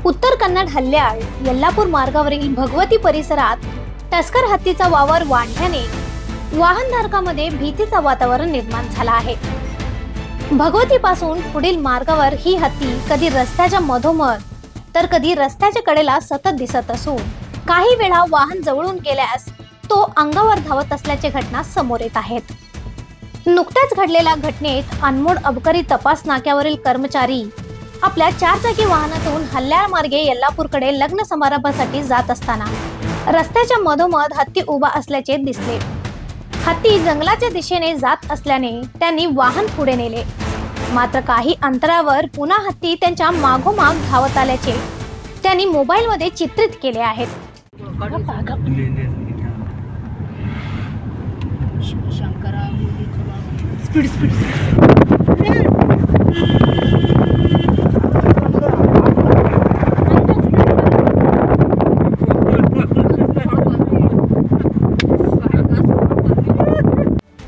उत्तर कन्नड हल्ल्याळ यल्लापूर मार्गावरील भगवती परिसरात टस्कर हत्तीचा वावर वाढल्याने वाहनधारकांमध्ये भीतीचं वातावरण निर्माण झालं आहे. भगवतीपासून पुढील मार्गावर ही हत्ती कधी रस्त्याच्या मधोमध तर कधी रस्त्याच्या कडेला सतत दिसत असून काही वेळा वाहन जवळून गेल्यास तो अंगावर धावत असल्याच्या घटना समोर येत आहेत. नुकत्याच घडलेल्या घटनेत अनमोड अबकारी तपास नाक्यावरील कर्मचारी आपल्या चारचाकी वाहनातून हल्ल्याळ मार्गे यल्लापूरकडे लग्न समारंभासाठी जात असताना रस्त्याच्या मधोमध हत्ती उभा असल्याचे दिसले. हत्ती जंगलाच्या दिशेने जात असल्याने त्यांनी वाहन पुढे नेले. मात्र काही अंतरावर पुन्हा हत्ती त्यांच्या मागोमाग धावत आल्याचे त्यांनी मोबाईलमध्ये चित्रित केले आहेत.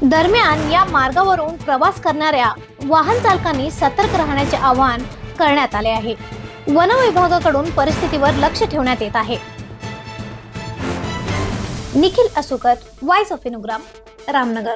दरम्यान या मार्गावरून प्रवास करणाऱ्या वाहन चालकांनी सतर्क राहण्याचे आवाहन करण्यात आले आहे. वन विभागाकडून परिस्थितीवर लक्ष ठेवण्यात येत आहे. Nikhil असुकर, voice of इनुग्राम, Ramnagar.